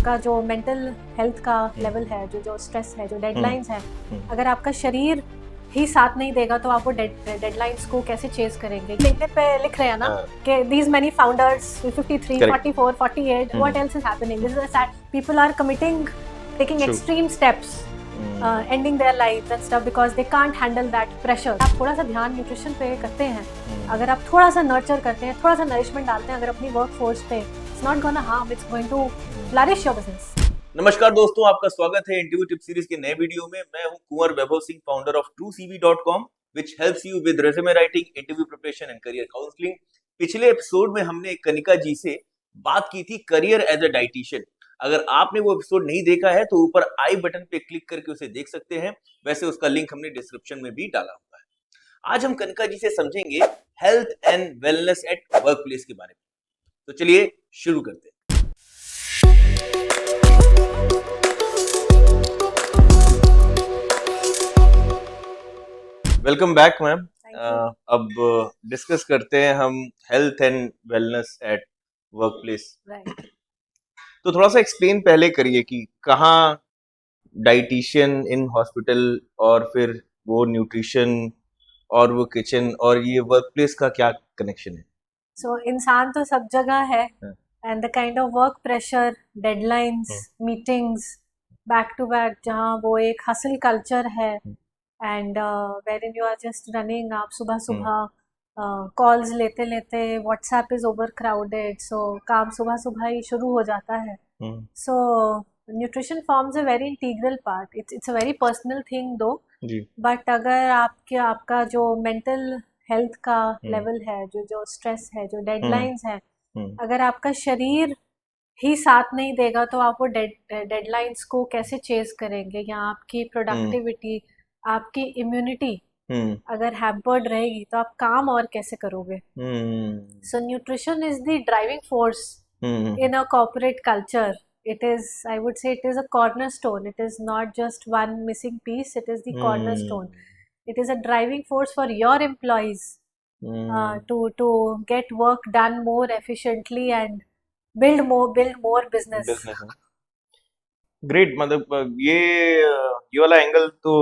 आपका जो mental health का लेवल है, जो स्ट्रेस है, जो डेडलाइंस है, अगर आपका शरीर ही साथ नहीं देगा तो आप वो डेडलाइंस को कैसे चेज करेंगे। लिंक्डइन पे लिख रहे हैं ना कि these many founders 53, 44, 48 what else is happening, this is sad, people are committing, taking extreme steps, ending their lives and stuff because they can't handle that pressure. आप थोड़ा सा ध्यान न्यूट्रिशन पे करते हैं, अगर आप थोड़ा सा नर्चर करते हैं, थोड़ा सा नरिशमेंट डालते हैं अगर अपनी वर्क फोर्स पे, it's not gonna harm, it's going to flourish your business. नमस्कार दोस्तों, आपका स्वागत है इंटरव्यू टिप सीरीज के नए वीडियो में। मैं हूं Kunwar Vaibhav Singh, founder of truecv.com which helps you with resume writing, interview preparation and career counseling। पिछले एपिसोड में हमने कनिका जी से बात की थी करियर एज अ डाइटिशियन। अगर आपने वो एपिसोड नहीं देखा है तो ऊपर आई बटन पे क्लिक करके उसे देख सकते हैं, वैसे उसका लिंक हमने डिस्क्रिप्शन में भी डाला हुआ है। आज हम कनिका जी से समझेंगे health and wellness at work place के बारे में। तो चलिए शुरू करते हैं। Welcome back ma'am. अब डिस्कस करते हैं हम health and wellness at work place. तो थोड़ा सा एक्सप्लेन पहले करिए कि कहाँ डाइटिशियन इन हॉस्पिटल और फिर वो न्यूट्रिशन और वो किचन और ये वर्क प्लेस का क्या कनेक्शन है। सो इंसान तो सब जगह है and the kind of work pressure, deadlines, meetings back to back, जहाँ वो एक हसल कल्चर है and wherein you are just running, आप सुबह सुबह कॉल्स लेते लेते WhatsApp is overcrowded, so काम सुबह सुबह ही शुरू हो जाता है। So nutrition forms a very integral part, it's a very personal thing though, but अगर आपका जो मेंटल हेल्थ का लेवल है, जो स्ट्रेस है, जो डेडलाइंस है, अगर आपका शरीर ही साथ नहीं देगा तो आप वो डेडलाइंस को कैसे चेज करेंगे, या आपकी प्रोडक्टिविटी, आपकी इम्यूनिटी अगर हैम्पर्ड रहेगी तो आप काम और कैसे करोगे। So nutrition is the driving force in a corporate culture. It is, I would say, it is a cornerstone. It is not just one missing piece, it is the cornerstone. It is a driving force for your employees to get work done more efficiently and build more business. Great. मतलब ये वाला angle तो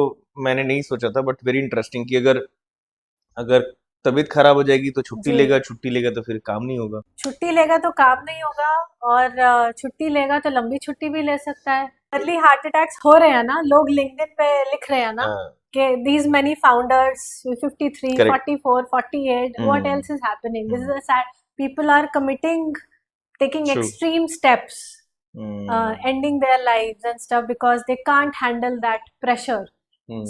मैंने नहीं सोचा था, but very interesting कि अगर तबीयत खराब हो जाएगी तो छुट्टी लेगा तो फिर काम नहीं होगा। छुट्टी लेगा तो काम नहीं होगा, और छुट्टी लेगा तो लंबी छुट्टी भी ले सकता है। अर्ली हार्ट अटैक्स हो रहे हैं ना, लोग लिंक्डइन पे लिख रहे हैं ना कि these many founders 53, 44, 48 what else is happening, this is a sad, people are taking extreme steps, ending their lives and stuff because they can't handle that pressure.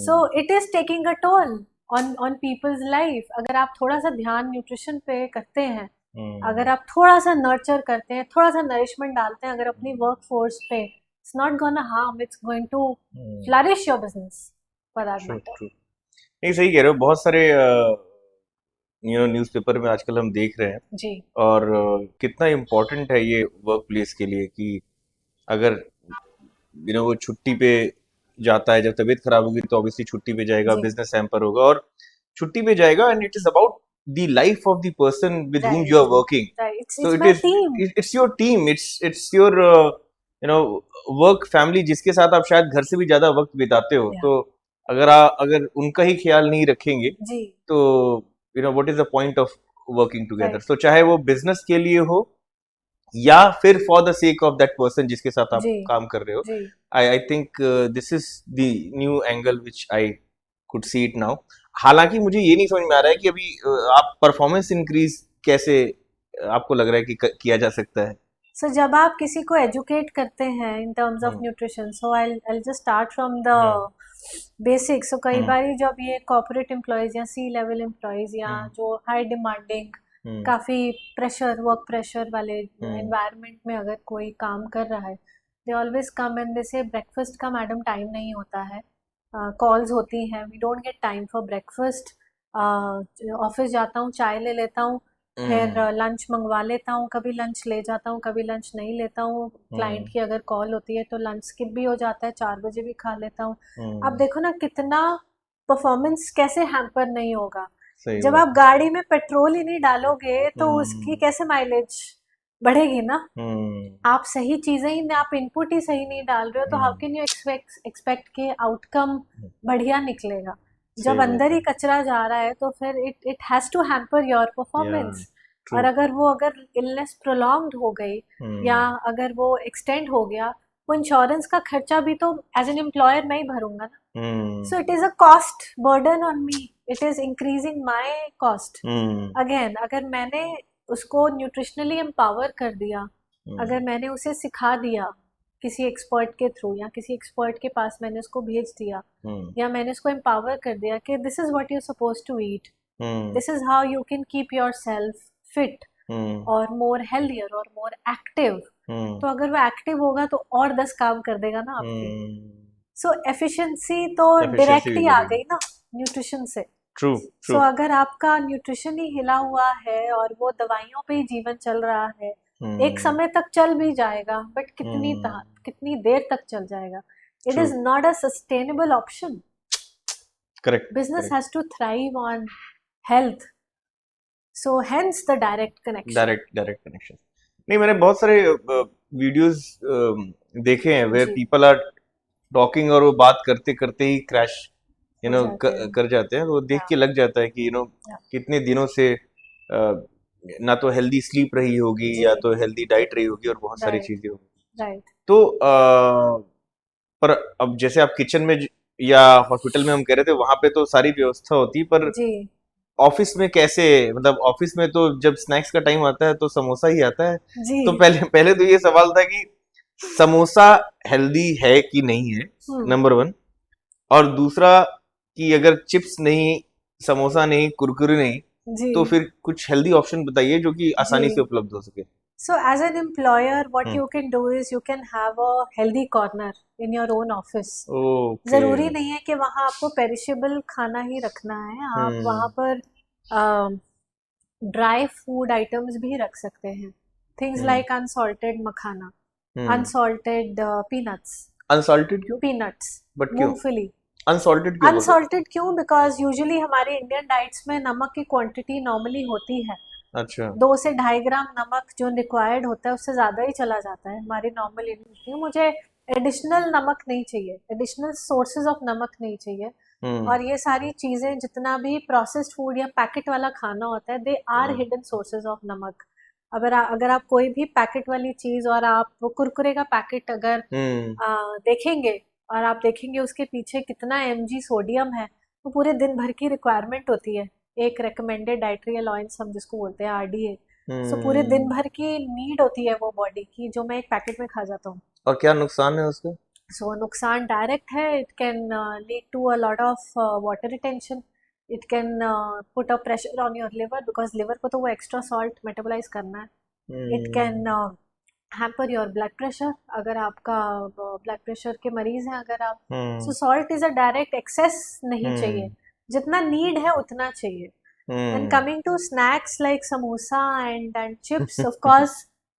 So it is taking a toll on people's life. अगर आप थोड़ा सा ध्यान nutrition पे करते हैं, अगर आप थोड़ा सा नर्चर करते हैं, थोड़ा सा नरिशमेंट डालते हैं अगर अपनी वर्क फोर्स पे, it's not gonna harm, it's going to flourish your business for that matter. नहीं, सही कह रहे हो। बहुत सारे न्यूज़पेपर में आजकल हम देख रहे हैं जी, और कितना इम्पोर्टेंट है ये वर्क प्लेस के लिए कि अगर वो छुट्टी पे जाता है, जब तबीयत खराब होगी तो ऑब्वियसली छुट्टी पे जाएगा, बिजनेस हैम्पर होगा और छुट्टी पे जाएगा, and it is about the life of the person with whom you are working. So it's your team, it's your work family जिसके साथ आप शायद घर से भी ज्यादा वक्त बिताते हो। तो अगर उनका ही ख्याल नहीं रखेंगे तो what is the point of working together? So चाहे वो बिजनेस के लिए हो या फिर for the sake of that person जिसके साथ आप काम कर रहे हो। I think this is the new angle which I could see it now. हालांकि मुझे ये नहीं समझ में आ रहा है कि अभी आप परफॉर्मेंस इंक्रीज कैसे आपको लग रहा है कि किया जा सकता है। सो जब आप किसी को एजुकेट करते हैं in terms of nutrition, so I just start from the basics. So कई बार जब ये कॉर्पोरेट एम्प्लॉयज या सी लेवल एम्प्लॉयज या जो हाई डिमांडिंग, काफी प्रेशर, वर्क प्रेशर वाले एनवायरनमेंट में अगर कोई काम कर रहा है, they always come and they से ब्रेकफास्ट का मैडम टाइम नहीं होता है, कॉल्स होती हैं, we don't get time for breakfast, office जाता हूँ, चाय ले लेता हूँ, फिर लंच मंगवा लेता हूँ, कभी लंच ले जाता हूँ, कभी लंच नहीं लेता हूँ, क्लाइंट की अगर कॉल होती है तो लंच स्किप भी हो जाता है, 4 बजे भी खा लेता हूँ। अब देखो ना कितना परफॉर्मेंस कैसे हैम्पर नहीं होगा। जब आप गाड़ी में पेट्रोल ही नहीं डालोगे तो उसकी कैसे माइलेज बढ़ेगी ना। हम्म आप सही चीजें ही, आप इनपुट ही सही नहीं डाल रहे हो, तो हाउ कैन यू एक्सपेक्ट के आउटकम बढ़िया निकलेगा। जब सही बात अंदर है। ही कचरा जा रहा है तो फिर it has to hamper your या परफॉर्मेंस। और ट्रू। अगर इलनेस प्रोलॉन्ग्ड हो गई या हम्म अगर वो एक्सटेंड हो गया, वो इंश्योरेंस का खर्चा भी तो एज एन एम्प्लॉयर मैं ही भरूंगा ना। Hmm so it is a cost burden on me, it is increasing my cost. Hmm again, अगर मैंने उसको न्यूट्रिशनली एम्पावर कर दिया, अगर हम्म मैंने उसे सिखा दिया किसी एक्सपर्ट के थ्रू, या किसी एक्सपर्ट के पास मैंने उसको भेज दिया, हम्म या मैंने उसको एम्पावर कर दिया कि this is what you suppose to eat, hmm this is how you can keep yourself fit hmm और मोर हेल्दियर और मोर एक्टिव। हम्म तो अगर वो एक्टिव होगा तो और 10 काम कर देगा ना आपके। सो एफिशिएंसी तो एफिशिएंसी डायरेक्ट भी ही आ बढ़ेगी। गई ना न्यूट्रिशन से। True so true. अगर आपका न्यूट्रिशन ही हिला हुआ है और वो दवाइयों पे ही जीवन चल रहा है, एक हम्म समय तक चल भी जाएगा, बट हम्म कितनी देर तक चल जाएगा? It true. Is not a sustainable option. Correct business correct. Has to thrive on health, so hence the direct connection. Direct direct connection. नहीं, मैंने बहुत सारे वीडियोस देखे हैं वेयर जी, पीपल आर टॉकिंग और वो बात करते करते ही क्रैश हो जाते हैं। कर जाते हैं, तो वो देख या के लग जाता है कि या कितने दिनों से ना तो हेल्दी स्लीप रही होगी जी, या तो हेल्दी डाइट रही होगी और बहुत सारी राइट, चीजें होंगी। राइट, तो पर अब जैसे आप किचन में या हॉस्पिटल में हम कह रहे थे वहां पे तो सारी व्यवस्था होती है, पर जी, ऑफिस में कैसे? मतलब ऑफिस में तो जब स्नैक्स का टाइम आता है तो समोसा ही आता है। जी। तो पहले पहले तो ये सवाल था कि समोसा हेल्दी है कि नहीं है, हम्म, नंबर वन। और दूसरा कि अगर चिप्स नहीं, समोसा नहीं, कुरकुरे नहीं, जी, तो फिर कुछ हेल्दी ऑप्शन बताइए जो कि जी। आसानी से उपलब्ध हो सके। So, as an employer, what hmm you can do is you can have a healthy corner in your own office. Okay. ज़रूरी नहीं है कि वहाँ आपको पेरिशेबल खाना ही रखना है, आप वहाँ हम्म पर ड्राई फूड आइटम्स भी रख सकते हैं। थिंग्स हम्म लाइक अनसॉल्टेड मखाना, हम्म अनसॉल्टेड पीनट्स, अनसॉल्टेड क्यों? पीनट्स, बट क्यों मूंगफली। अनसॉल्टेड क्यों बोल रहे अनसॉल्टेड क्यों? बिकॉज यूजुअली हमारे इंडियन डाइट्स में नमक की क्वांटिटी नॉर्मली होती है, हो? अच्छा। 2 से 2.5 ग्राम नमक जो रिक्वायर्ड होता है उससे ज़्यादा ही चला जाता है हमारी नॉर्मल इंडियन में। मुझे एडिशनल नमक नहीं चाहिए, एडिशनल सोर्सेज ऑफ नमक नहीं चाहिए। हम्म और ये सारी चीज़ें, जितना भी प्रोसेस्ड फूड या पैकेट वाला खाना होता है, they are hmm hidden sources of namak. अगर आप कोई भी पैकेट वाली चीज़, और आप वो कुरकुरे का पैकेट अगर हम्म देखेंगे, और आप देखेंगे उसके पीछे कितना mg सोडियम है, तो पूरे दिन भर की रिक्वायरमेंट होती है, एक रिकमेंडेड डाइटरी अलाउंस हम जिसको बोलते हैं RDA। सो पूरे दिन हम्म भर की नीड होती है वो बॉडी की, जो मैं एक पैकेट में खा जाता हूँ। और क्या नुकसान है उसका? सो नुकसान डायरेक्ट है, it can lead to a lot of water retention, it can put a pressure on your liver, because liver को तो वो एक्स्ट्रा सॉल्ट मेटाबोलाइज करना है। It can hmm hamper your blood pressure, अगर आपका ब्लड प्रेशर के मरीज हैं अगर आप। So hmm salt is a direct excess नहीं चाहिए, हम्म जितना नीड है उतना चाहिए। And hmm coming to snacks like samosa and chips, of course,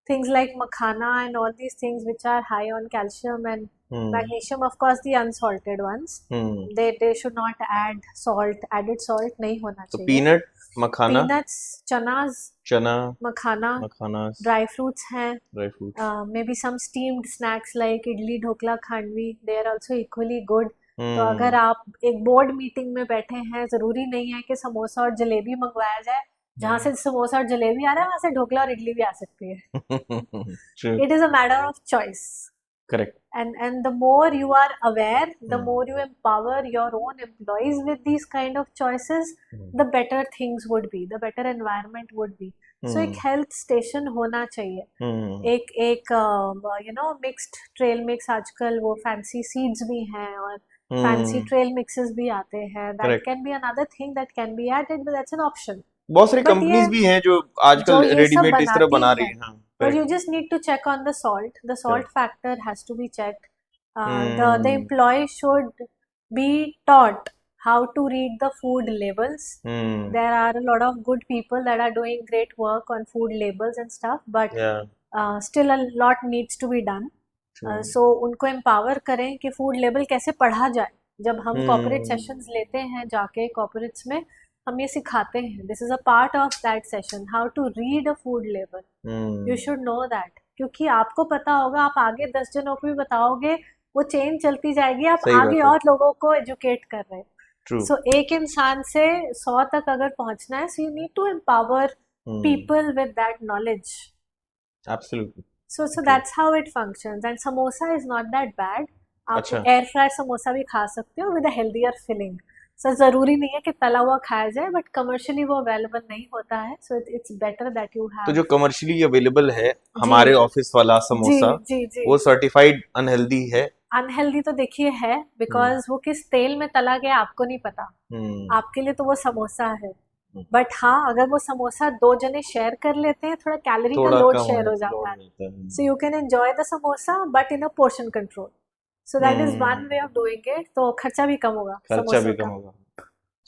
things like makhana and all these things which are high on calcium and hmm magnesium, of course, the unsalted ones, hmm they should not add salt, added salt नहीं होना तो चाहिए। Peanut, मखाना, Peanuts, chanas, चना, makhana, मखाना, dry fruits हैं, dry fruits. maybe some steamed snacks like idli, dhokla, khandvi, they are also equally good। तो अगर हम्म आप एक बोर्ड मीटिंग में बैठे हैं, ज़रूरी नहीं है कि समोसा और जलेबी मंगवाया जाए। जहाँ से समोसा और जलेबी आ रहा है वहाँ से ढोकला और इडली भी आ सकती है। True. It is a matter of choice. Correct. And the more you are aware, the more you empower your own employees with these kind of choices, the better things would be, the better environment would be। So एक health station होना चाहिए, एक mixed trail mix, आजकल वो fancy seeds भी हैं और fancy trail mixes भी आते हैं, that correct. Can be another thing that can be added, that's an option. बहुत सारी बट ये कंपनीज भी हैं जो जो आजकल ये सब रेडीमेड इस तरह बनाती बना रही है, हैं। हाँ but correct. you just need to check on the salt. The salt correct. factor has to be checked. The hmm employee should be taught how to read the food labels. Hmm There are a lot of good people that are doing great work on food labels and stuff, but या still a lot needs to be done. True. So उनको empower करें कि food label कैसे पढ़ा जाए। जब हम corporate हम्म sessions लेते हैं जाके corporates में, हम ये सिखाते हैं, this is a part of that session, how to read a food label. You should know that, क्योंकि आपको पता होगा, आप आगे 10 जनों को भी बताओगे, वो चेन चलती जाएगी, आप सही बात आगे है। और लोगों को एजुकेट कर रहे हैं। ट्रू। सो एक इंसान से 100 तक अगर पहुंचना है, so you need to empower people with that knowledge. Absolutely. So true. that's how it functions. And samosa is not that bad. आप अच्छा। एयर फ्राई समोसा भी खा सकते हो विद अ हेल्दियर फिलिंग। सो ज़रूरी नहीं है कि तला हुआ खाया जाए, बट कमर्शियली वो अवेलेबल नहीं होता है, so it's better that you तो हैव। जो कमर्शियली अवेलेबल है जी हमारे ऑफिस वाला जी समोसा, जी जी। वो सर्टिफाइड अनहेल्दी है? अनहेल्दी तो देखिए है, बिकॉज वो किस तेल में तला गया आपको नहीं पता। आपके लिए तो वो समोसा है, बट हाँ, अगर वो समोसा 2 जने शेयर कर लेते हैं, थोड़ा कैलोरी का थोड़ा लोड कम शेयर हो लोड जाता है। मिलता है। So you can enjoy the samosa but in a portion control. So that is one way of doing it, तो खर्चा भी कम होगा खर्चा समोसों भी कम का। होगा।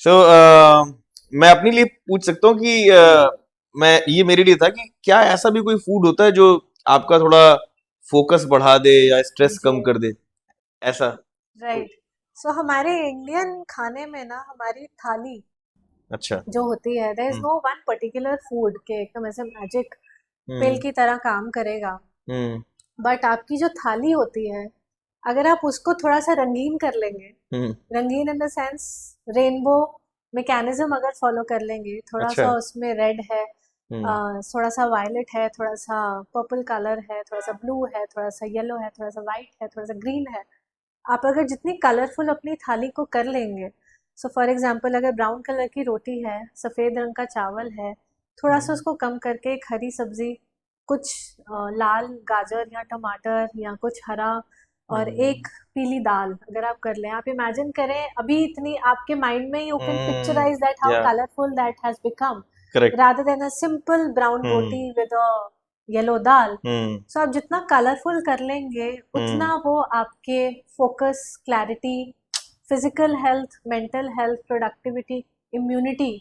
सो मैं अपने लिए पूछ सकता हूँ कि मैं ये मेरे लिए था कि क्या ऐसा भी कोई फूड होता है जो आपका थोड़ा फोकस बढ़ा दे या स्ट्रेस कम जी कर दे, ऐसा? राइट। सो हमारे इंडियन खाने में ना, हमारी थाली अच्छा। जो होती है, there is no one particular food के एकदम ऐसे मैजिक पिल की तरह काम करेगा। हम्म बट आपकी जो थाली होती है, अगर आप उसको थोड़ा सा रंगीन कर लेंगे, हम्म रंगीन in the sense rainbow mechanism अगर फॉलो कर लेंगे, थोड़ा अच्छा। सा उसमें रेड है, हम्म थोड़ा सा वायलेट है, थोड़ा सा पर्पल कलर है, थोड़ा सा ब्लू है, थोड़ा सा येलो है, थोड़ा सा वाइट है, थोड़ा सा ग्रीन है। आप अगर जितनी कलरफुल अपनी थाली को कर लेंगे, सो फॉर एग्जांपल अगर ब्राउन कलर की रोटी है, सफ़ेद रंग का चावल है, थोड़ा सा उसको कम करके एक हरी सब्जी, कुछ लाल गाजर या टमाटर या कुछ हरा, और एक पीली दाल अगर आप कर लें, आप इमेजिन करें अभी इतनी आपके माइंड में, you can picturise that how या colourful that has become, correct. rather than a simple brown roti with a yellow dal. सो आप जितना कलरफुल कर लेंगे, उतना वो आपके focus, clarity, physical health, mental health, productivity, immunity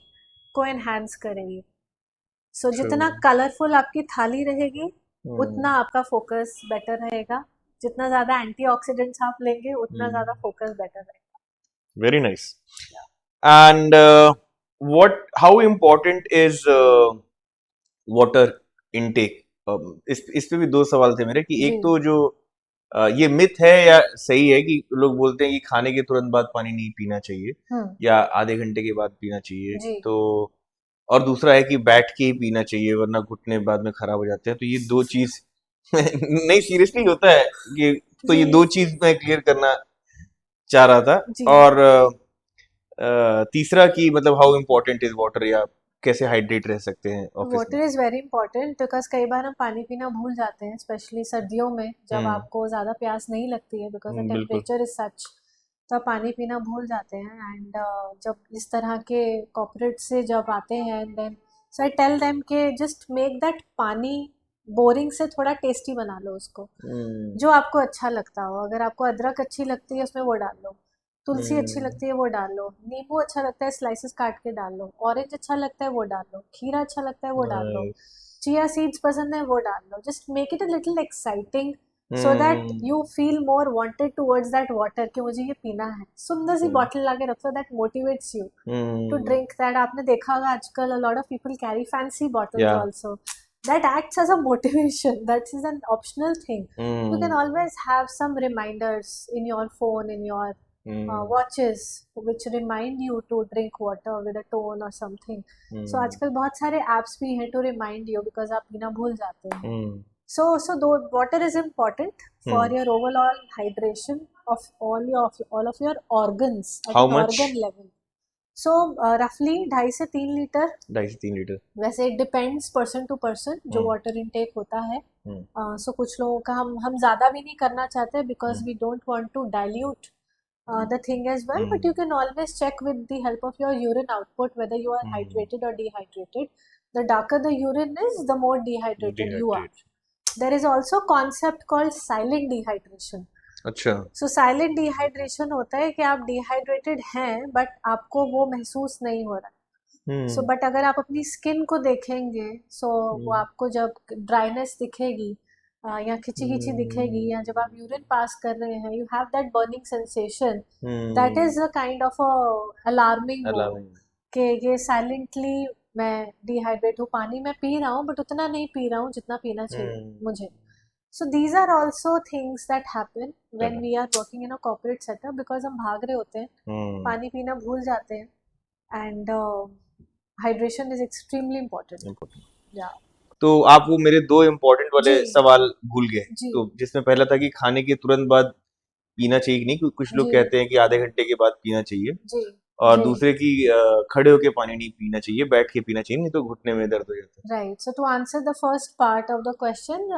को एनहांस करेगी। सो जितना कलरफुल आपकी थाली रहेगी, उतना आपका फोकस बेटर रहेगा। जितना ज़्यादा एंटीऑक्सीडेंट्स आप लेंगे, उतना ज़्यादा फोकस बेटर रहेगा। Very nice. And what how important is water intake? इस पे भी दो सवाल थे मेरे कि जी एक तो जो ये मिथ है या सही है कि लोग बोलते हैं कि खाने के तुरंत बाद पानी नहीं पीना चाहिए या आधे घंटे के बाद पीना चाहिए, जी तो और दूसरा है कि बैठ के ही पीना चाहिए वरना घुटने बाद में खराब हो जाते हैं, तो ये दो चीज नहीं सीरियसली होता है कि, तो ये जी दो चीज मैं क्लियर करना चाह रहा था। जी। और तीसरा कि मतलब हाउ इम्पोर्टेंट इज वाटर, या कैसे हाइड्रेट रह सकते हैं ऑफिस में? Water is very important, because कई बार हम पानी पीना भूल जाते हैं, स्पेशली सर्दियों में जब आपको ज़्यादा प्यास नहीं लगती है, बिकॉज द बिल्कुल। टेम्परेचर इज सच, तो आप पानी पीना भूल जाते हैं। एंड जब इस तरह के कॉर्पोरेट से जब आते हैं, then so I tell them के just make that pani boring से थोड़ा टेस्टी बना लो उसको, जो आपको अच्छा लगता हो। अगर आपको अदरक अच्छी लगती है, उसमें वो डाल लो, तुलसी अच्छी लगती है वो डाल लो, नींबू अच्छा लगता है स्लाइसेस काट के डाल लो, ऑरेंज अच्छा लगता है वो डाल लो, खीरा अच्छा लगता है वो डाल लो, चिया सीड्स पसंद है वो डाल लो। Just make it a little exciting, so that you feel more wanted towards that water, कि मुझे ये पीना है। सुंदर सी बॉटल लाके रखो, that motivates you to drink that. आपने देखा होगा आजकल a lot of people carry fancy bottles Yeah. also, that acts as a motivation, that is an optional thing. You can always have some reminders in your phone, in your watches, which remind you to drink water with a tone or something. So आजकल बहुत सारे apps भी हैं to remind you, because आप पीना भूल जाते हैं। So though water is important for your overall hydration of all of your organs at How an much? organ level. So roughly 2.5 से 3 लीटर, 2.5 से 3 लीटर। वैसे it depends person to person जो water intake होता है। सो कुछ लोगों का हम ज़्यादा भी नहीं करना चाहते, because we don't want to dilute the thing as well, but you can always check with the help of your urine output whether you are hydrated or dehydrated. The darker the urine is, the more dehydrated you are. There is also concept called silent dehydration. अच्छा। सो silent dehydration होता है कि आप dehydrated हैं, but आपको वो महसूस नहीं हो रहा। सो बट अगर आप अपनी स्किन को देखेंगे, सो वो आपको जब ड्राइनेस दिखेगी या खिंची खिंची दिखेगी, या जब आप यूरिन पास कर रहे हैं, you have that burning sensation, that is a kind of a alarming. कि ये साइलेंटली मैं डिहाइड्रेट हूँ, पानी मैं पी रहा हूँ बट उतना नहीं पी रहा हूँ जितना पीना चाहिए मुझे. So these are also things that happen when we are working in a corporate setup because हम भाग रहे होते हैं, पानी पीना भूल जाते हैं, and hydration is extremely important. Yeah. तो आप वो मेरे दो इम्पोर्टेंट वाले जी. सवाल भूल गए. जी. तो जिसमें पहला था कि खाने के तुरंत बाद पीना चाहिए कि नहीं, क्योंकि कुछ लोग जी. कहते हैं कि आधे घंटे के बाद पीना चाहिए. जी. और जी. दूसरे की खड़े होके पानी नहीं पीना चाहिए, बैठ के पीना चाहिए, नहीं तो घुटने में दर्द हो जाता है. Right. So to answer the first part of the question,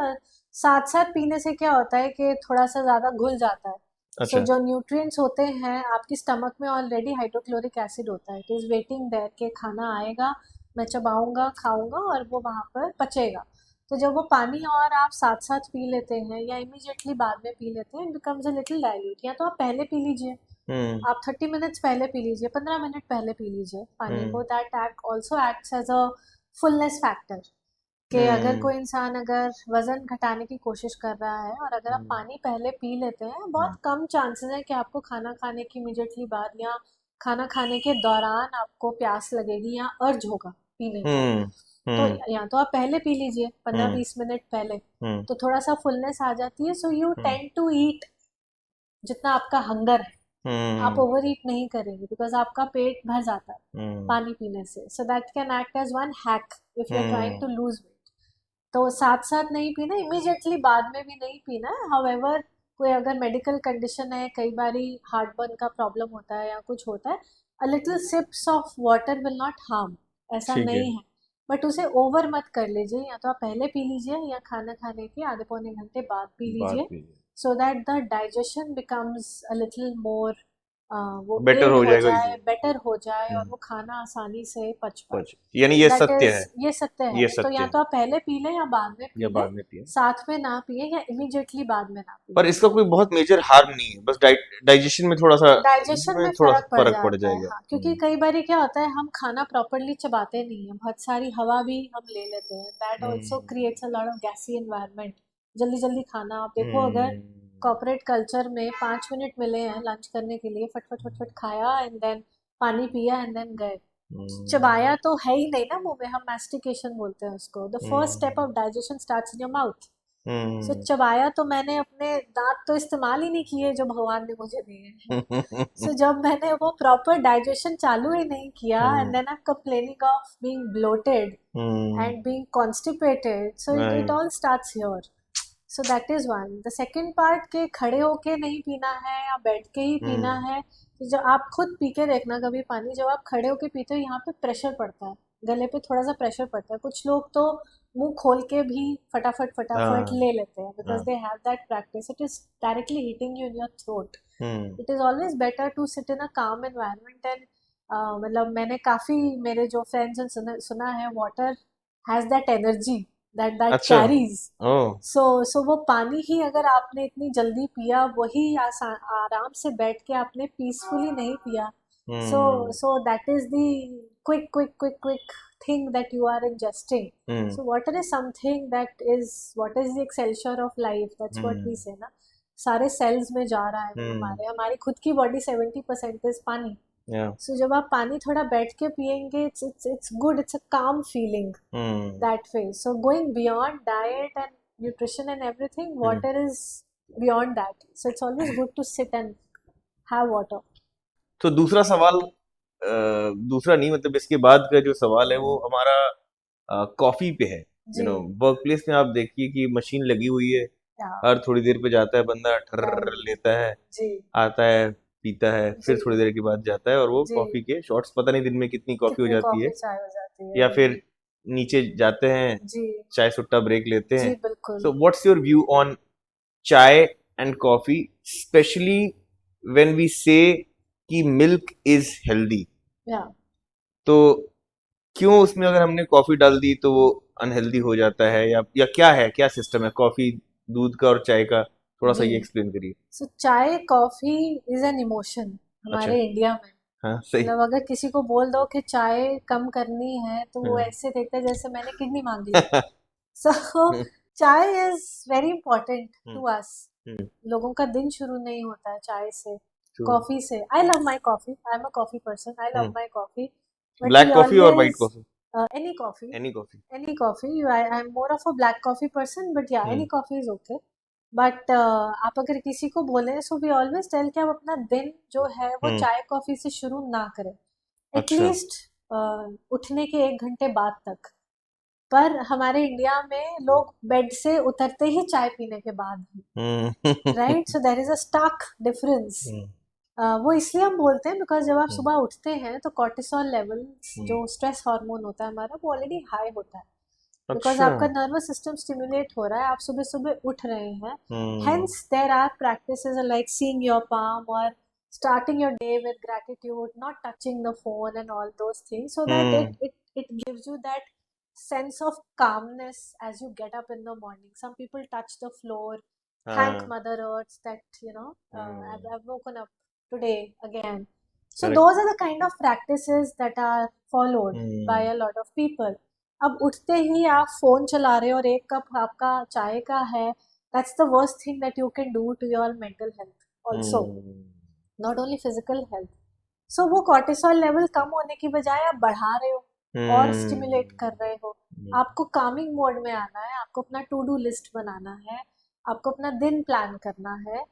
साथ साथ पीने से क्या होता है कि थोड़ा सा ज़्यादा घुल जाता है. अच्छा. So जो न्यूट्रिएंट्स होते हैं आपकी स्टमक में ऑलरेडी हाइड्रोक्लोरिक एसिड होता है. इट इज़ वेटिंग देयर कि खाना आएगा, मैं चबाऊंगा, खाऊंगा और वो वहाँ पर पचेगा. तो जब वो पानी और आप साथ साथ पी लेते हैं या इमीडिएटली बाद में पी लेते हैं, it becomes a little dilute. या तो आप पहले पी लीजिए, आप 30 मिनट्स पहले पी लीजिए, 15 मिनट पहले पी लीजिए पानी को. That also acts as a fullness factor कि अगर कोई इंसान अगर वजन घटाने की कोशिश कर रहा है और अगर आप पानी पहले पी लेते हैं, बहुत कम चांसेस है कि आपको खाना खाने की इमीडिएटली बाद या खाना खाने के दौरान आपको प्यास लगेगी या अर्ज होगा पीने का. तो या तो आप पहले पी लीजिए 15-20 मिनट पहले, तो थोड़ा सा फुलनेस आ जाती है. So you tend to eat जितना आपका हंगर है, आप ओवर ईट नहीं करेंगे बिकॉज आपका पेट भर जाता है पानी पीने से. So that can act as one hack if you are trying to lose weight. तो साथ साथ नहीं पीना, इमीडिएटली बाद में भी नहीं पीना है. हाउएवर कोई अगर मेडिकल कंडीशन है, कई बारी हार्ट बर्न का प्रॉब्लम होता है या कुछ होता है, a little sips of water will not harm, ऐसा नहीं है. बट उसे ओवर मत कर लीजिए. या तो आप पहले पी लीजिए या खाना खाने के आधे पौने घंटे बाद पी लीजिए, so that the digestion becomes a little more वो बेटर aid हो हो जाएगा, जाए, बेटर हो जाए और वो खाना आसानी से पच पाए. यानी ये That सत्य is, है. ये सत्य है. ये तो सत्य या है. तो आप पहले पी लें या बाद में पी या बाद लें, में पिए. साथ में ना पिए या इमीडिएटली बाद में ना पिए. पर इसका कोई बहुत मेजर हार्म नहीं है, बस डाइजेशन में थोड़ा सा डाइजेशन में थोड़ा फर्क फर्क पड़ जाता है. जाएगा. हाँ, क्योंकि कई बार क्या होता है, हम खाना प्रॉपरली चबाते नहीं है, बहुत सारी हवा भी हम ले लेते हैं. That also creates a lot of gassy environment. जल्दी जल्दी खाना, आप देखो अगर कॉर्पोरेट कल्चर में 5 मिनट मिले हैं लंच करने के लिए, फट फट फट फट खाया एंड देन पानी पिया एंड देन गए. चबाया तो है ही नहीं ना मुंह में, हम मैस्टिकेशन बोलते हैं उसको. The first step of digestion starts in your mouth. So चबाया तो मैंने, अपने दांत तो इस्तेमाल ही नहीं किए जो भगवान ने मुझे दिए हैं. सो जब मैंने वो प्रॉपर डाइजेशन चालू ही नहीं किया and then I am complaining of being bloated and being constipated, so it all starts here. So that is one. The second part के खड़े होके नहीं पीना है या बैठ के ही पीना है. तो जब आप खुद पी के देखना कभी पानी, जब आप खड़े होके पीते हो यहाँ पे प्रेशर पड़ता है, गले पे थोड़ा सा प्रेशर पड़ता है. कुछ लोग तो मुंह खोल के भी फटाफट फटाफट ले लेते हैं because they have that practice. It is directly hitting you in your throat. It is always better to sit in a calm environment. And मतलब मैंने काफ़ी मेरे जो फ्रेंड्स सुना है, water has that energy that carries. So वो पानी ही अगर आपने इतनी जल्दी पिया, वही आराम से बैठ के आपने पीसफुली नहीं पिया. So that is the quick thing that you are ingesting. So water is something that is, what is the excelsior of life, that's what we say ना. सारे सेल्स में जा रहा है. हमारी खुद की बॉडी 70% इज पानी. So जब आप पानी थोड़ा बैठ के पियेंगे, it's good, it's a calm feeling that way. So going beyond diet and nutrition and everything, water is beyond that. So it's always good to sit and have water. तो दूसरा सवाल, दूसरा नहीं मतलब इसके बाद का जो सवाल है वो हमारा कॉफी पे है. यू नो, वर्क प्लेस में आप देखिए कि मशीन लगी हुई है, हर थोड़ी देर पे जाता है बंदा, ठर्र लेता है, आता है, पीता है, फिर थोड़ी देर के बाद जाता है और वो कॉफी के शॉट्स, पता नहीं दिन में कितनी कॉफी हो जाती है, या फिर नीचे जाते हैं, चाय सुट्टा ब्रेक लेते हैं. So what's your view on chai and coffee, specially when we say कि मिल्क इज हेल्दी. तो क्यों उसमें अगर हमने कॉफी डाल दी तो वो अनहेल्दी हो जाता है, या क्या है, क्या सिस्टम है कॉफी, दूध का और चाय का, थोड़ा सा ये एक्सप्लेन करिए. सो चाय कॉफी इज एन इमोशन हमारे इंडिया में. हाँ, सही. मतलब अगर किसी को बोल दो कि चाय कम करनी है तो वो ऐसे देखता है जैसे मैंने किडनी मांगी. So chai is very important to us. लोगों का दिन शुरू नहीं होता है चाय से, कॉफी से. I love my coffee, I am a coffee person, I love my coffee. but black we coffee और white always coffee? any coffee, any coffee? any coffee. I'm more of a black coffee person, but yeah, any hmm coffee is okay. But आप अगर किसी को बोले, so we always tell कि आप अपना दिन जो है वो हम्म चाय कॉफी से शुरू ना करें, अच्छा एटलीस्ट उठने के 1 घंटे बाद तक। पर हमारे इंडिया में लोग बेड से उतरते ही चाय पीने के बाद ही, right? So there is a stark difference. Hmm वो इसलिए हम बोलते हैं बिकॉज जब आप हम्म सुबह उठते हैं तो कॉर्टिसोल लेवल्स, हम्म जो स्ट्रेस हार्मोन होता है हमारा, वो ऑलरेडी हाई होता है, बिकॉज अच्छा आपका नर्वस सिस्टम स्टिमुलेट हो रहा है, आप सुबह सुबह उठ रहे हैं। Hmm hence there are practices like seeing your palm or starting your day with gratitude, not touching the phone and all those things, so that hmm it gives you that sense of calmness as you get up in the morning. Some people touch the floor, thank हाँ Mother Earth that, hmm I've woken up today again. So correct those are the kind of practices that are followed by hmm a lot of people. अब उठते ही आप phone चला रहे हो और 1 cup आपका चाय का है, that's the worst thing that you can do to your mental health also, hmm not only physical health. So वो कॉर्टिसोल लेवल कम होने की बजाय आप बढ़ा रहे हो और स्टिमुलेट कर रहे हो। आपको कामिंग मोड में आना है, आपको अपना टू डू लिस्ट बनाना है, आपको अपना दिन प्लान करना है,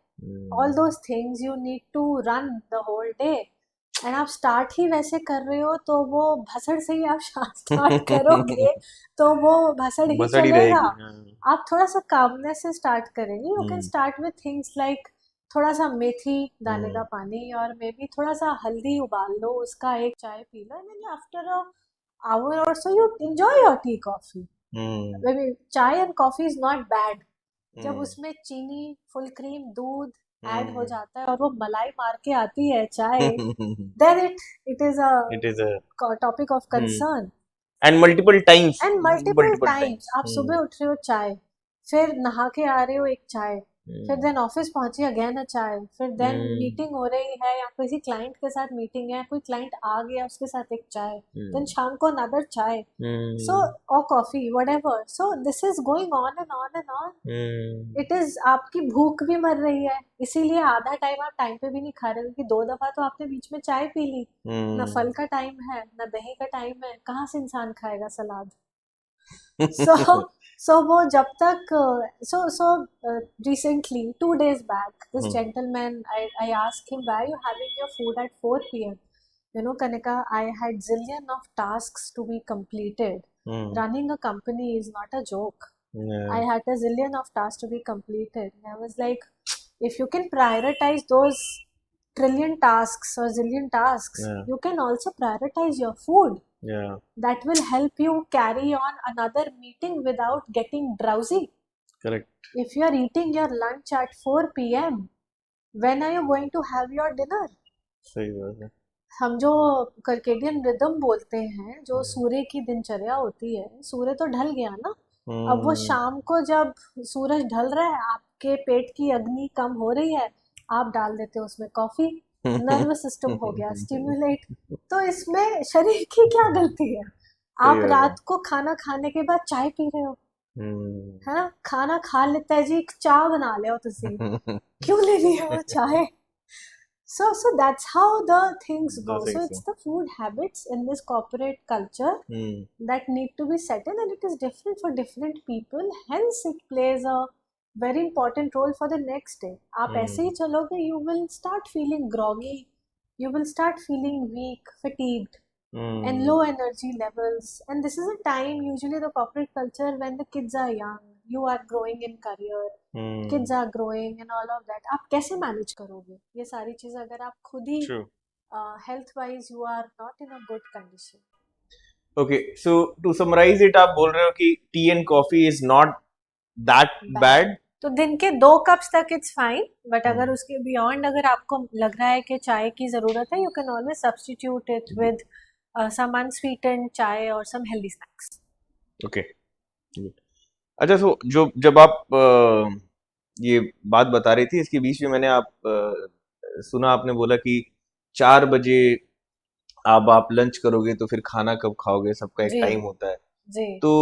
all those things you need to run the whole day. And आप स्टार्ट ही वैसे कर रहे हो तो वो भसड़ से ही आप स्टार्ट करोगे तो वो भसड़ ही बसड़ी चलेगा। रहेगी हाँ आप थोड़ा सा कामनेस से स्टार्ट करेंगे, you can hmm start with things like थोड़ा सा मेथी दाने का हम्म पानी और मे बी थोड़ा सा हल्दी उबाल लो, उसका एक चाय पी लो, and then after a hour or so you enjoy your tea coffee. Hmm I mean, chai and coffee is not bad. जब हम्म उसमें चीनी, फुल क्रीम, दूध ऐड हो हम्म जाता है और वो मलाई मार के आती है चाय, then it is a it is a topic of concern. and multiple times and multiple multiple times times आप सुबह उठ रहे हो चाय, फिर नहा के आ रहे हो एक चाय, फिर हम्म देन ऑफिस पहुंचे अगेन अ चाय, फिर देन हम्म मीटिंग हो रही है या किसी क्लाइंट के साथ मीटिंग है, कोई क्लाइंट आ गया उसके साथ एक चाय, देन हम्म शाम को अनदर चाय, सो हम्म और coffee whatever, so this is going on and on and on. Hmm it is आपकी भूख भी मर रही है, इसीलिए आधा टाइम आप टाइम पे भी नहीं खा रहे, क्योंकि 2 दफा तो आपने बीच में चाय पी ली। ना फल का टाइम है, ना दही का टाइम है, कहाँ से इंसान खाएगा सलाद? So, so वो जब तक recently 2 days back, this hmm gentleman, I asked him, why are you having your food at 4 p.m. Kanika, I had zillion of tasks to be completed. Running a company is not a joke. I had a zillion of tasks to be completed. And I was like, if you can prioritize those trillion tasks or zillion tasks, yeah you can also prioritize your food. yeah That will help you carry on another meeting without getting drowsy. correct If you are eating your lunch at 4 p.m., when are you going to have your dinner? सही बात है हम जो circadian rhythm बोलते हैं, जो सूर्य की दिनचर्या होती है, सूर्य तो ढल गया ना, अब वो शाम को जब सूरज ढल रहा है, आपके पेट की अग्नि कम हो रही है, आप डाल देते हो उसमें कॉफी, नर्वस सिस्टम हो गया स्टिमुलेट। तो इसमें शरीर की क्या गलती है? सही आप बात है रात को खाना खाने के बाद चाय पी रहे हो, है ना? खाना खा लेता है जी, चाय बना ले तुसी, क्यों लेनी है वो चाय? So that's how the things go. that's So so it's the food habits in this corporate culture that need to be settled, and it is different for different people. Hence, it plays a very important role for the next day. आप ऐसे ही चलोगे, you will start feeling groggy, you will start feeling weak, fatigued, and low energy levels. And this is a time, usually the corporate culture, when the kids are young, you are growing in career, kids are growing and all of that. आप कैसे manage करोगे ये सारी चीज़ अगर आप खुद ही true health wise you are not in a good condition? okay so to summarize it आप बोल रहे हो कि tea and coffee is not that bad तो दिन के 2 कप्स तक इट्स फाइन, बट अगर उसके बियॉन्ड अगर आपको लग रहा है कि चाय की ज़रूरत है, you can always substitute it with some unsweetened चाय और some healthy snacks. okay good. अच्छा so जो जब आप ये बात बता रही थी इसके बीच में मैंने सुना आपने बोला कि 4 बजे अब आप लंच करोगे तो फिर खाना कब खाओगे, सबका एक जी टाइम होता है, जी। तो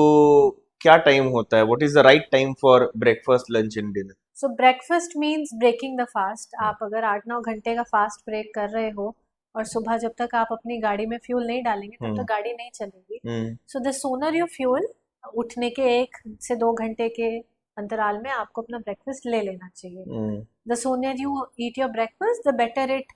क्या टाइम होता है? What is the right time for breakfast lunch and dinner? So breakfast means breaking the fast. आप अगर 8-9 घंटे का फास्ट ब्रेक कर रहे हो और सुबह जब तक आप अपनी गाड़ी में फ्यूल नहीं डालेंगे तब तक गाड़ी नहीं चलेगी. So the sooner you fuel, उठने के 1 से 2 घंटे के अंतराल में आपको अपना ब्रेकफास्ट ले लेना चाहिए. The sooner you eat your breakfast the better it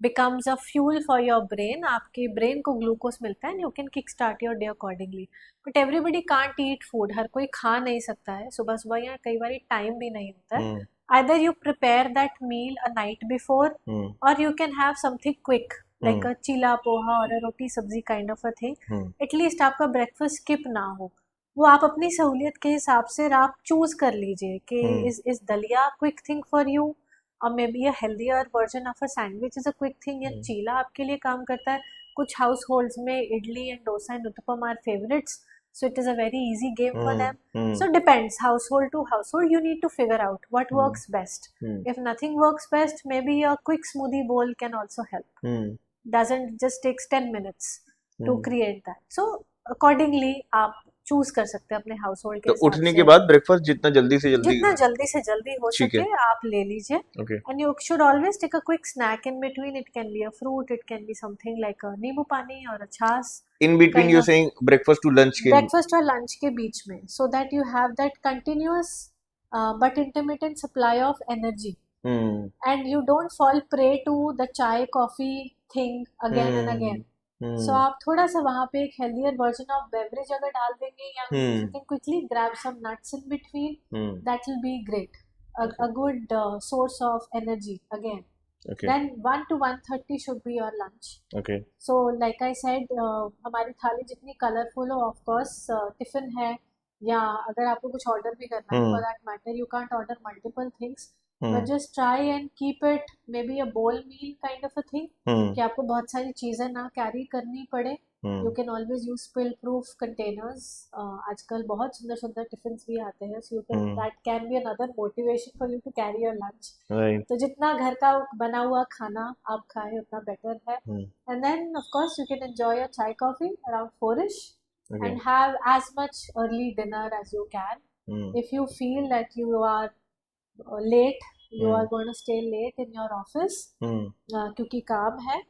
becomes a fuel for your brain. आपके ब्रेन को ग्लूकोज मिलता है and you can kick start your day accordingly. But everybody can't eat food. हर कोई खा नहीं सकता है सुबह सुबह, या कई बार टाइम भी नहीं होता है. Either you prepare that meal a night before or you can have something quick like a चीला पोहा और a रोटी सब्जी kind of a thing. At least आपका ब्रेकफास्ट स्किप ना हो. वो आप अपनी सहूलियत के हिसाब से आप चूज कर लीजिए कि इस दलिया क्विक थिंग फॉर यू, और may be a healthier version of a sandwich is a quick thing, या चीला आपके लिए काम करता है. कुछ हाउस होल्ड्स में idli and dosa and uttapam are favourites, so it is a very easy game for them. So depends household to household. You need to figure out what works best. If nothing works best, maybe a quick smoothie bowl can also help. Doesn't just takes 10 minutes to create that. So accordingly आप choose कर सकते हैं अपने house hold के तो हिसाब उठने से. के बाद ब्रेकफास्ट जितना जल्दी से जल्दी हो ठीक सके है. आप ले लीजिए. And you should always take a quick snack in between. It can be a fruit, it can be something like a nimbu pani और a chhachh in between. kind you of saying breakfast to lunch के breakfast और lunch के बीच में, so that you have that continuous but intermittent supply of energy. And you don't fall prey to the chai coffee thing again and again. So आप थोड़ा सा वहाँ पे एक healthier version of beverage अगर डाल देंगे, या if you can quickly grab some nuts in between, that will be great. A good source of energy again. Okay. Then 1 to 1:30 should be your lunch. Okay. So like I said, हमारी थाली जितनी colourful हो, of course tiffin है, या अगर आपको कुछ order भी करना है, for that matter you can't order multiple things, but just try and keep it maybe a bowl meal kind of a thing, कि आपको बहुत सारी चीजें ना कैरी करनी पड़े. You can always use spill proof containers. आजकल बहुत सुंदर सुंदर टिफिन्स भी आते हैं, so you can, that can be another motivation for you to carry your lunch. तो जितना घर का बना हुआ खाना आप खाएं उतना बेटर है. And then of course you can enjoy your chai coffee around 4ish and have as much early dinner as you can. If you feel that you are late, you are going to stay late in your office क्योंकि काम है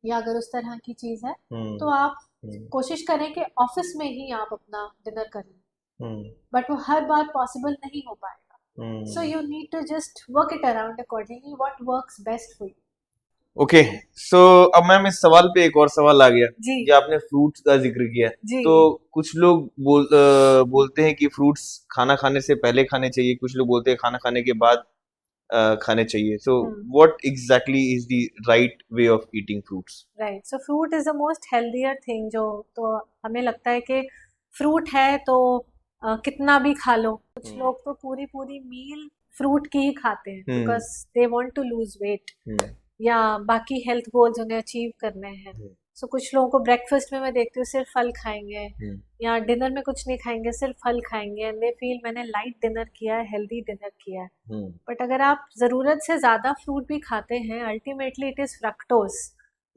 या अगर उस तरह की चीज है, तो आप कोशिश करें कि ऑफिस में ही आप अपना डिनर कर लें. बट वो हर बार पॉसिबल नहीं हो पाएगा. So you need to just work it around accordingly what works best for you. Okay. So अब मैम इस सवाल पे एक और सवाल आ गया जी. कि आपने फ्रूट्स का जिक्र किया जी. तो कुछ लोग बोलते हैं कि फ्रूट्स खाना खाने से पहले खाने चाहिए, कुछ लोग बोलते हैं खाना खाने के बाद खाने चाहिए. So what exactly is the right way of eating fruits? Right. So fruit is the most healthier thing. जो तो हमें लगता है कि फ्रूट है तो कितना भी खा लो. कुछ लोग तो पूरी मील फ्रूट की ही खाते हैं because they want to lose weight या बाकी हेल्थ गोल्स उन्हें अचीव करने हैं. सो कुछ लोगों को ब्रेकफास्ट में मैं देखती हूँ सिर्फ फल खाएंगे, या डिनर में कुछ नहीं खाएंगे, सिर्फ फल खाएंगे, एंड दे फील मैंने लाइट डिनर किया है, हेल्दी डिनर किया है. बट अगर आप ज़रूरत से ज़्यादा फ्रूट भी खाते हैं, ultimately it is fructose,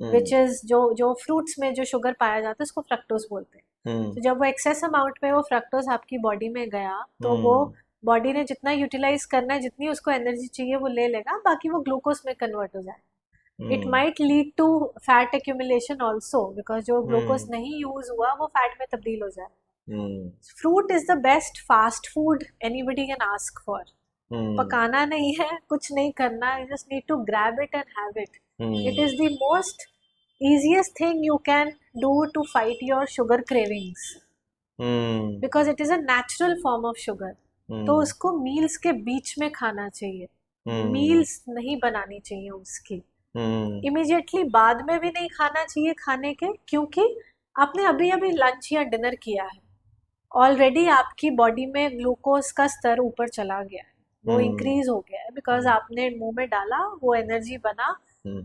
which is जो फ्रूट्स में जो शुगर पाया जाता है उसको फ्रक्टोज बोलते हैं. तो जब वो एक्सेस अमाउंट में वो फ्रक्टोज आपकी बॉडी में गया, तो वो बॉडी ने जितना यूटिलाइज करना है, जितनी उसको एनर्जी चाहिए वो ले लेगा, बाकी वो ग्लूकोज में कन्वर्ट हो जाएगा. It might lead to fat accumulation also because जो ग्लूकोज नहीं यूज हुआ वो फैट में तब्दील हो जाए. Fruit is the best fast food anybody can ask for. पकाना नहीं है, कुछ नहीं करना, you just need to grab it and have it. It is the most easiest thing you can do to fight your sugar cravings because it is a natural form of sugar. तो उसको meals के बीच में खाना चाहिए, meals नहीं बनानी चाहिए उसकी. इमीडिएटली बाद में भी नहीं खाना चाहिए खाने के, क्योंकि आपने अभी अभी लंच या डिनर किया है, ऑलरेडी आपकी बॉडी में ग्लूकोज का स्तर ऊपर चला गया है, वो इंक्रीज हो गया है बिकॉज आपने मुंह में डाला, वो एनर्जी बना,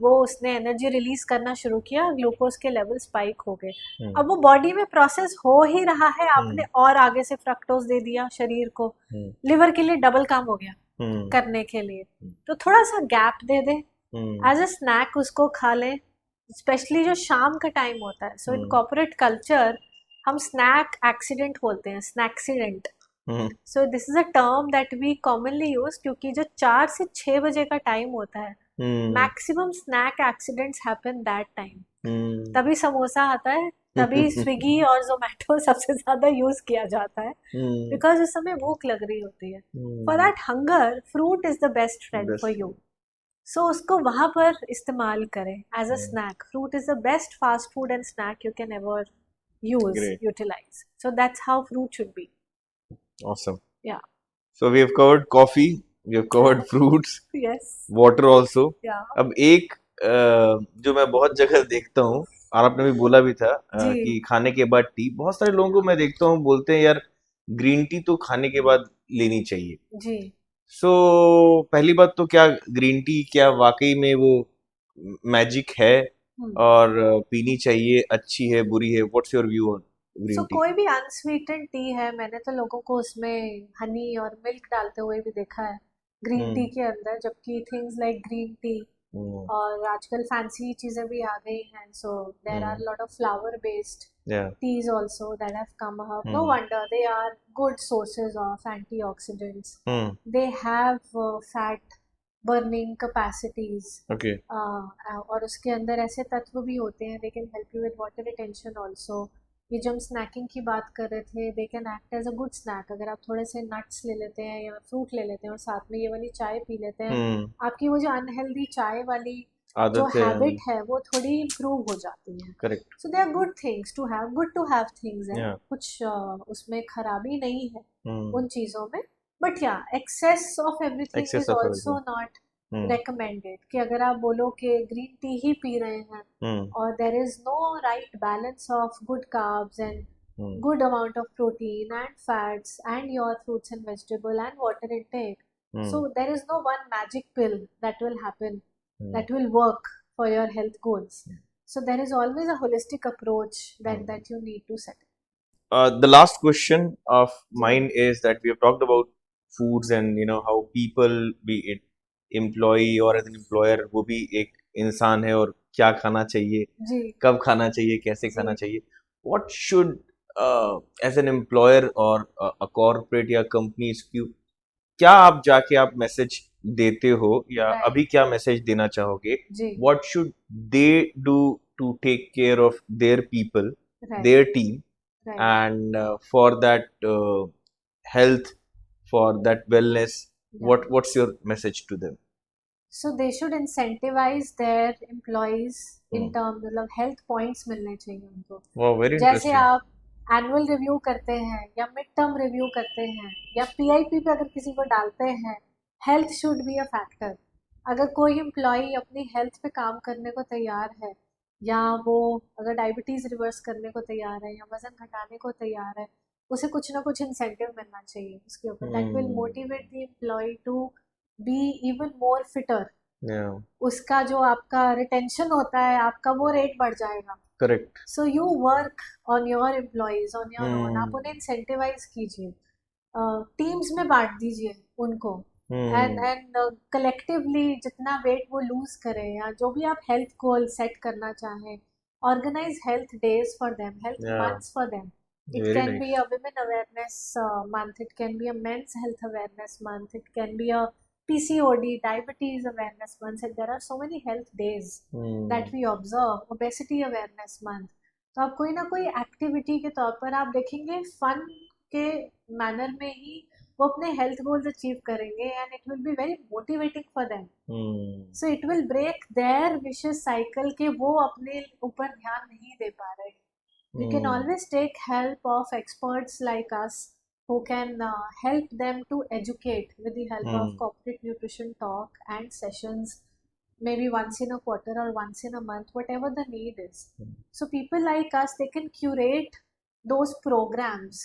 वो उसने एनर्जी रिलीज करना शुरू किया, ग्लूकोज के लेवल स्पाइक हो गए. अब वो बॉडी में प्रोसेस हो ही रहा है, आपने और आगे से फ्रक्टोज दे दिया शरीर को, लिवर के लिए डबल काम हो गया करने के लिए. तो थोड़ा सा गैप दे दे, एज अ स्नैक उसको खा ले, स्पेशली जो शाम का टाइम होता है. सो इन कॉर्पोरेट कल्चर हम स्नैक एक्सीडेंट बोलते हैं, snackcident, hmm, so this is a term that we commonly use, क्योंकि जो 4 से 6 बजे का टाइम होता है, hmm, maximum snack accidents happen that time. Hmm, तभी समोसा आता है, तभी स्विगी और जोमेटो सबसे ज्यादा यूज किया जाता है, हम्म, बिकॉज उस समय भूख लग रही होती है। For that hunger fruit is the best friend best for you. So उसको वहां पर इस्तेमाल करें as a friend, snack. Fruit is the best fast food and snack you can ever use, ग्रेट, utilize. So that's how fruit should be. awesome. Yeah. So we have covered coffee, we have covered fruits, Yes. Water also. Yeah. अब एक जो मैं बहुत जगह देखता हूँ, और आपने भी बोला भी था जी कि खाने के बाद टी, बहुत सारे लोगों को मैं देखता हूँ बोलते हैं यार ग्रीन टी तो खाने के बाद लेनी चाहिए। जी। सो पहली बात तो क्या ग्रीन टी क्या वाकई में वो मैजिक है, हम्म। और पीनी चाहिए, अच्छी है, बुरी है? What's your view on so green tea? कोई भी अनस्वीटेंड टी है, मैंने तो लोगों को उसमें हनी और मिल्क डालते हुए भी देखा है ग्रीन टी हम्म, के अंदर, जबकि things like green tea hmm, और आजकल फैंसी चीज़ें भी आ गई हैं, so there are hmm, lot of flower based या, teas also that have come up. No hmm, wonder, they are good sources of antioxidants. Hmm, They have fat burning capacities. Okay, और उसके अंदर ऐसे तत्व भी होते हैं, they can help you with water retention also. ये जो हम स्नैकिंग की बात कर रहे थे, they can act as a good snack. अगर आप थोड़े से नट्स ले लेते हैं या फ्रूट ले लेते हैं और साथ में ये वाली चाय पी लेते हैं, हम्म, आपकी वो जो अनहेल्दी चाय वाली जो आदत है, हैबिट है वो थोड़ी इम्प्रूव हो जाती है। Correct, so they are good things to have, good to have things हैं, या, कुछ उसमें खराबी नहीं है हम्म, उन चीज़ों में। बट या excess of everything excess is of also everything, not hmm, recommended। कि अगर आप बोलो कि ग्रीन टी ही पी रहे हैं हम्म, और there is no right balance of good carbs and hmm, good amount of protein and fats and your fruits and vegetable and water intake, so hmm, there is no one magic pill that will happen hmm, that will work for your health goals. So there is always a holistic approach that hmm. that you need to set. The last question of जी mine is that we have talked about foods and how people, be it employee or as an employer, वो भी एक इंसान है और क्या खाना चाहिए, जी कब खाना चाहिए, कैसे जी खाना चाहिए। What should as an employer or a corporate या companies की क्या आप जाके आप मैसेज देते हो, या राइट अभी क्या मैसेज देना चाहोगे? जी What should they do to take care of their people, right their team, right and for that health, for that wellness? या What's your message to them? So they should incentivize their employees in Hmm. terms, मतलब health points मिलने चाहिए उनको। Wow, very जैसे interesting. आप annual review करते हैं या मिड टर्म रिव्यू करते हैं या पीआईपी पे अगर किसी को डालते हैं, health should be a factor. अगर कोई एम्प्लॉय अपनी हेल्थ पे काम करने को तैयार है, या वो अगर डायबिटीज़ रिवर्स करने को तैयार है या वज़न घटाने को तैयार है, उसे कुछ ना कुछ इंसेंटिव मिलना चाहिए उसके ऊपर, that will Hmm. Motivate the employee to be even more fitter. Yeah, उसका जो आपका रिटेंशन होता है, आपका वो रेट बढ़ जाएगा। correct. So you work on your employees on your own, आप Hmm. उन्हें इंसेंटिवाइज कीजिए, टीम्स में बांट दीजिए उनको, एंड Hmm. एंड कलेक्टिवली जितना वेट वो लूज करें या जो भी आप हेल्थ गोल सेट करना चाहें, organise health days for them, health Yeah, months for them. It very can be nice. A women awareness month, it can be a men's health awareness month, it can be a PCOD diabetes awareness month, and there are so many health days that Hmm. we observe, obesity awareness month। तो आप कोई ना कोई activity के तौर पर आप देखेंगे फन के मैनर में ही वो अपने हेल्थ गोल्स अचीव करेंगे, and it will be very motivating for them. Hmm. So it will break their vicious cycle के वो अपने ऊपर ध्यान नहीं दे पा रहे। We can Hmm. always take help of experts like us who can help them to educate with the help of Hmm. corporate nutrition talk and sessions, maybe once in a quarter or once in a month, whatever the need is. So people like us, they can curate those programs.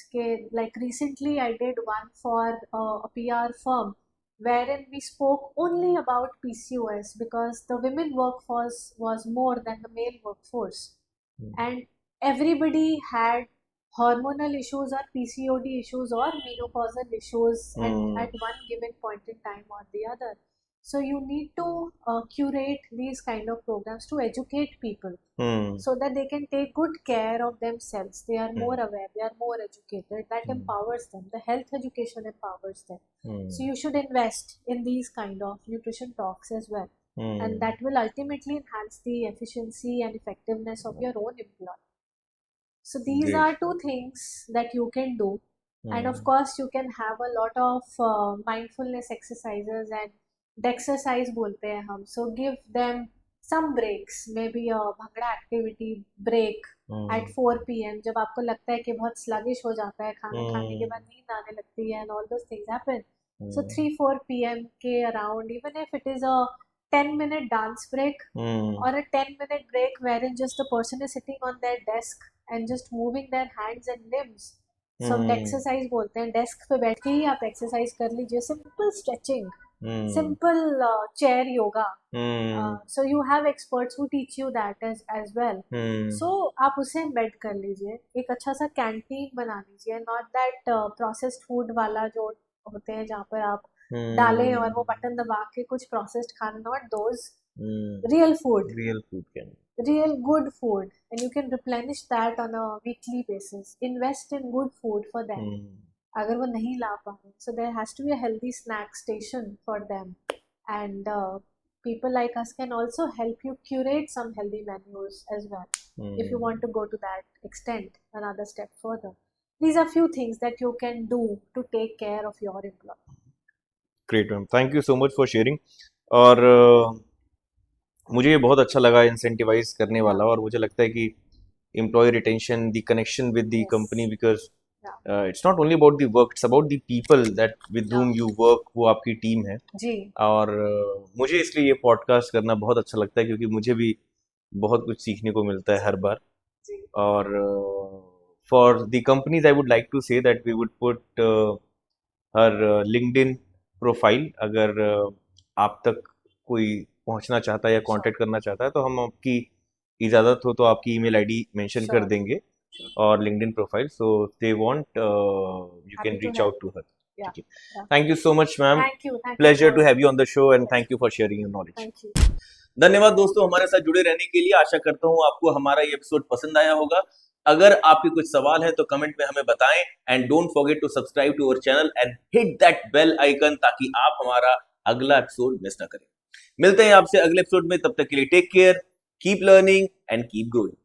Like recently I did one for a PR firm wherein we spoke only about PCOS because the women workforce was more than the male workforce, Hmm. and everybody had hormonal issues or PCOD issues or menopausal issues Hmm. at one given point in time or the other. So you need to curate these kind of programs to educate people Hmm. so that they can take good care of themselves. They are more Hmm. aware, they are more educated. That Hmm. empowers them. The health education empowers them. Hmm. So you should invest in these kind of nutrition talks as well. And Hmm. that will ultimately enhance the efficiency and effectiveness of your own employee. So these Great. are two things that you can do. And of Hmm. course, you can have a lot of mindfulness exercises and exercise बोलते हैं हम. So give them some breaks, maybe a bhangra activity break at Hmm. 4 p.m. जब आपको लगता है कि बहुत sluggish हो जाता है, खाना खाने के Hmm. बाद नींद आने लगती है and all those things happen. So Hmm. 3-4 p.m. के around, even if it is a 10-minute dance break Hmm. or a 10-minute break wherein just the person is sitting on their desk and just moving their hands and limbs. So Hmm. Exercise बोलते हैं, desk पे बैठ के ही आप exercise कर लीजिए. Simple stretching, Hmm. simple chair yoga. Hmm. So you have experts who teach you that as well. Hmm. So आप उसे embed कर लीजिए. एक अच्छा सा कैंटीन बना लीजिए. Not that processed food वाला जो होते हैं जहाँ पर आप डालें और वो बटन दबा के कुछ processed खाना. Not those. Hmm. Real food. Real food can. Real good food, and you can replenish that on a weekly basis. Invest in good food for them. Hmm. अगर वो नहीं ला पा रहे, so there has to be a healthy snack station for them. And people like us can also help you curate some healthy menus as well, if you want to go to that extent, another step further. These are few things that you can do to take care of your employee. Great, ma'am. Thank you so much for sharing. और मुझे ये बहुत अच्छा लगा incentivise करने वाला, और मुझे लगता है कि employee retention, the connection with the Yes. Company, because Yeah. It's not only about the work, it's about the people that with whom you work. वो आपकी टीम है. जी. और मुझे इसलिए ये पॉडकास्ट करना बहुत अच्छा लगता है, क्योंकि मुझे भी बहुत कुछ सीखने को मिलता है हर बार. जी. और for the companies I would like to say that we would put her LinkedIn profile. अगर आप तक कोई पहुंचना चाहता है या कांटेक्ट करना चाहता है, तो हम आपकी इजाज़त हो तो आपकी ईमेल आईडी मेंशन कर Sure. देंगे और LinkedIn profile. So they want you Happy can to reach help. Out to her. Yeah. ठीक है. Yeah. Thank you so much ma'am. Thank you. Thank you pleasure for. To have you on the show, and Yes. Thank you for sharing your knowledge. Thank you. धन्यवाद दोस्तों हमारे साथ जुड़े रहने के लिए. आशा करता हूँ आपको हमारा ये एपिसोड पसंद आया होगा. अगर आपके कुछ सवाल है तो कमेंट में हमें बताएं, and don't forget to subscribe to our channel and hit that bell icon, ताकि आप हमारा अगला एपिसोड मिस ना करें. मिलते हैं आपसे अगले एपिसोड में. तब तक के लिए take care, keep learning and keep growing.